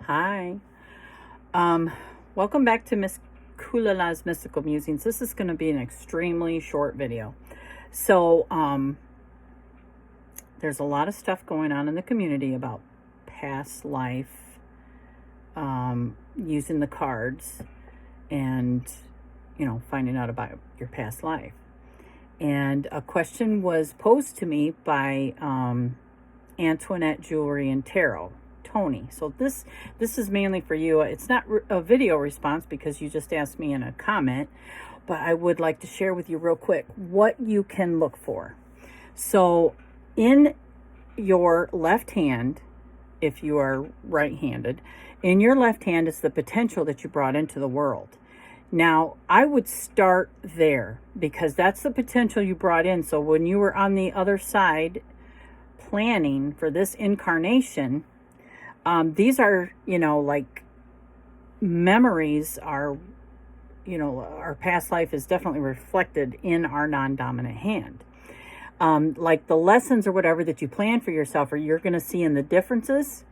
Hi. Um, Welcome back to Miss Kulala's Mystical Musings. This is going to be an extremely short video. So, there's a lot of stuff going on in the community about past life, using the cards, and, finding out about your past life. And a question was posed to me by Antoinette Jewelry and Tarot. Tony. So this is mainly for you. It's not a video response because you just asked me in a comment, but I would like to share with you real quick what you can look for. So in your left hand, if you are right-handed, in your left hand is the potential that you brought into the world. Now, I would start there because that's the potential you brought in. So when you were on the other side planning for this incarnation, these are, like memories are, our past life is definitely reflected in our non-dominant hand. Like the lessons or whatever that you plan for yourself, or you're going to see in the differences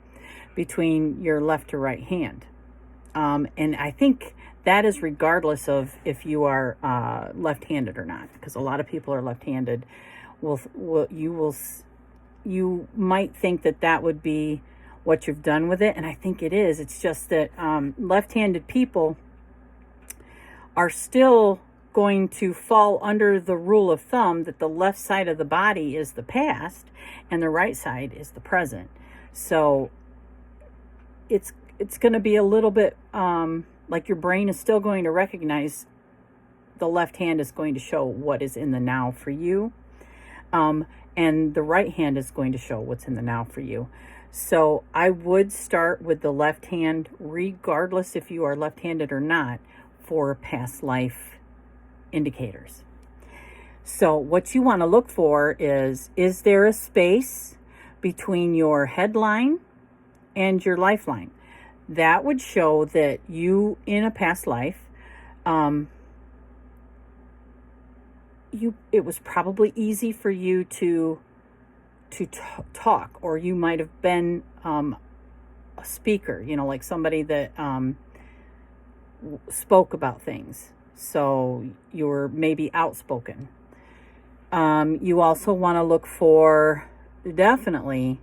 between your left to right hand. And I think that is regardless of if you are left-handed or not, because a lot of people are left-handed. You might think that would be what you've done with it, and I think it is. It's just that left-handed people are still going to fall under the rule of thumb that the left side of the body is the past and the right side is the present. So it's going to be a little bit like your brain is still going to recognize the left hand is going to show what is in the now for you, and the right hand is going to show what's in the now for you. So I would start with the left hand, regardless if you are left-handed or not, for past life indicators. So what you want to look for is there a space between your headline and your lifeline? That would show that you, in a past life, it was probably easy for you to talk, or you might have been a speaker, like somebody that spoke about things. So you were maybe outspoken. You also want to look for definitely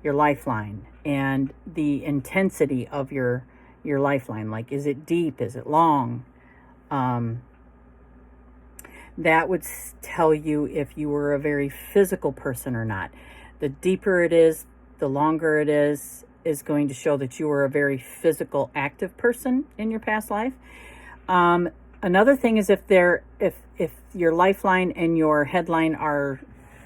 your lifeline and the intensity of your lifeline. Like, is it deep? Is it long? That would tell you if you were a very physical person or not. The deeper it is, the longer it is going to show that you were a very physical, active person in your past life. Another thing is if your lifeline and your headline are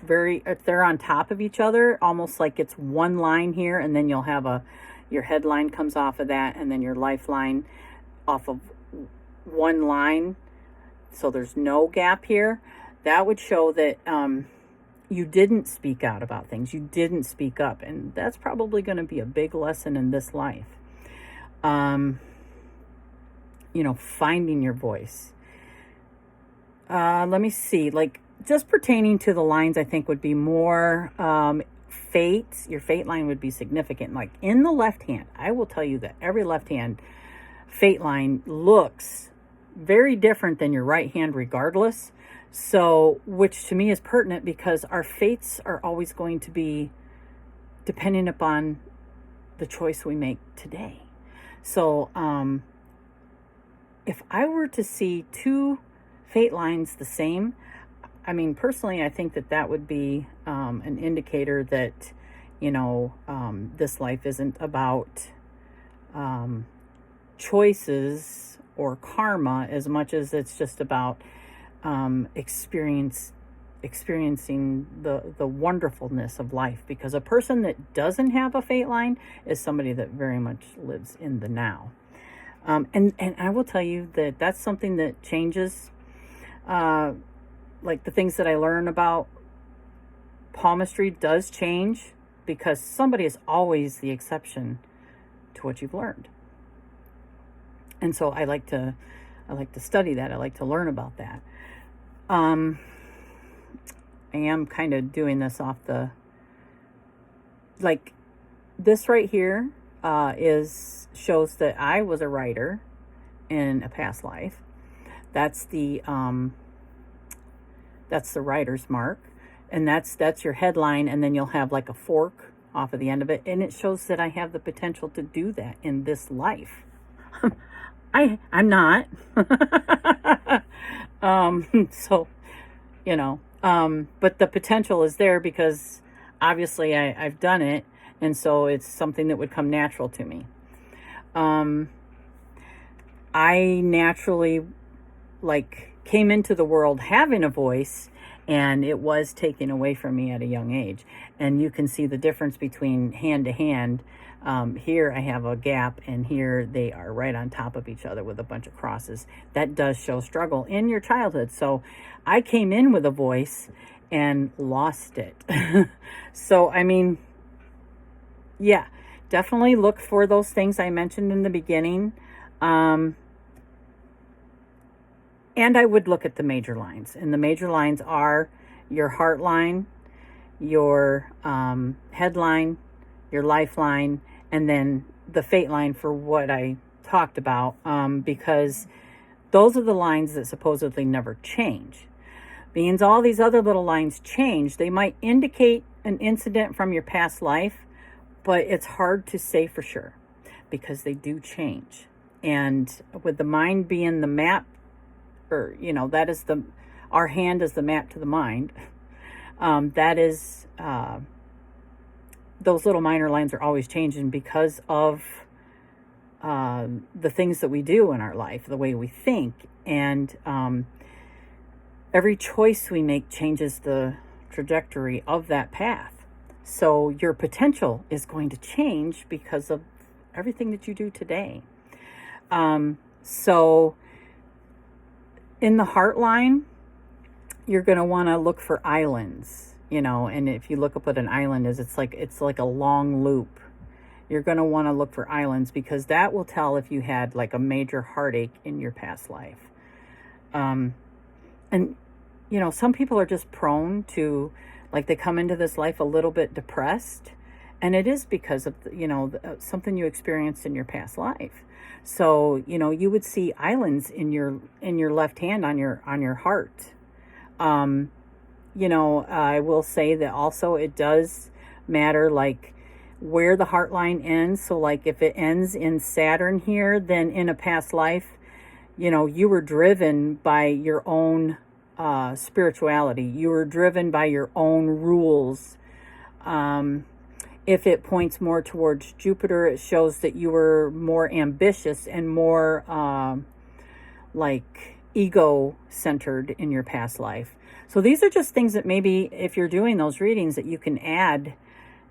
if they're on top of each other, almost like it's one line here, and then you'll have your headline comes off of that, and then your lifeline off of one line. So there's no gap here. That would show that you didn't speak out about things. You didn't speak up. And that's probably going to be a big lesson in this life. Finding your voice. Let me see. Like, just pertaining to the lines, I think would be more fate. Your fate line would be significant. Like in the left hand, I will tell you that every left hand fate line looks very different than your right hand regardless. So, which to me is pertinent because our fates are always going to be dependent upon the choice we make today. So, if I were to see two fate lines the same, I mean, personally, I think that would be an indicator that, this life isn't about choices or karma as much as it's just about experiencing the wonderfulness of life. Because a person that doesn't have a fate line is somebody that very much lives in the now. And I will tell you that that's something that changes. Like the things that I learn about palmistry does change because somebody is always the exception to what you've learned. And so I like to study that. I like to learn about that. I am kind of doing this off like this right here shows that I was a writer in a past life. That's the writer's mark, and that's your headline, and then you'll have like a fork off of the end of it, and it shows that I have the potential to do that in this life. I'm not. So, but the potential is there because obviously I've done it, and so it's something that would come natural to me. I naturally came into the world having a voice, and it was taken away from me at a young age. And you can see the difference between hand to hand. Here I have a gap, and here they are right on top of each other with a bunch of crosses. That does show struggle in your childhood. So I came in with a voice and lost it. So, yeah, definitely look for those things I mentioned in the beginning. And I would look at the major lines. And the major lines are your heart line, your headline, your lifeline, and then the fate line for what I talked about, because those are the lines that supposedly never change. Means all these other little lines change. They might indicate an incident from your past life, but it's hard to say for sure because they do change. And with the mind being the map, or that is our hand is the map to the mind. That is those little minor lines are always changing because of the things that we do in our life, the way we think, and every choice we make changes the trajectory of that path. So your potential is going to change because of everything that you do today. So in the heart line, you're going to want to look for islands, and if you look up what an island is, it's like a long loop. You're going to want to look for islands because that will tell if you had like a major heartache in your past life. And some people are just prone to, they come into this life a little bit depressed, and it is because of something you experienced in your past life. So you would see islands in your left hand on your heart. I will say that also it does matter where the heart line ends. So if it ends in Saturn here, then in a past life, you were driven by your own spirituality. You were driven by your own rules. If it points more towards Jupiter, it shows that you were more ambitious and more ego-centered in your past life. So these are just things that maybe if you're doing those readings that you can add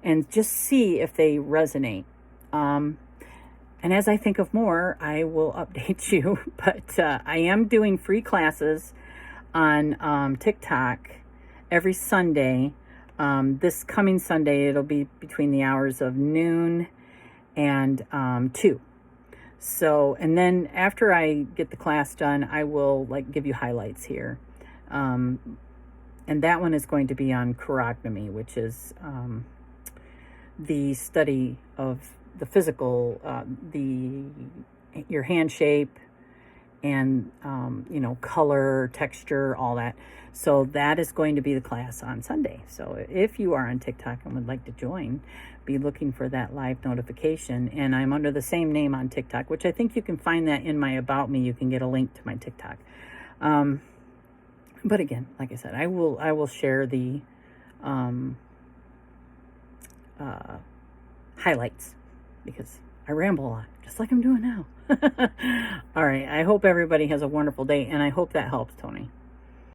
and just see if they resonate. And as I think of more, I will update you. But I am doing free classes on TikTok every Sunday. This coming Sunday, it'll be between the hours of noon and 2. So, and then after I get the class done, I will give you highlights here. And that one is going to be on chirognomy, which is the study of the physical, your hand shape, and color, texture, all that. So that is going to be the class on Sunday. So if you are on TikTok and would like to join, be looking for that live notification. And I'm under the same name on TikTok, which I think you can find that in my About Me. You can get a link to my TikTok. But again, like I said, I will share the highlights because I ramble a lot, just like I'm doing now. All right. I hope everybody has a wonderful day, and I hope that helps, Tony.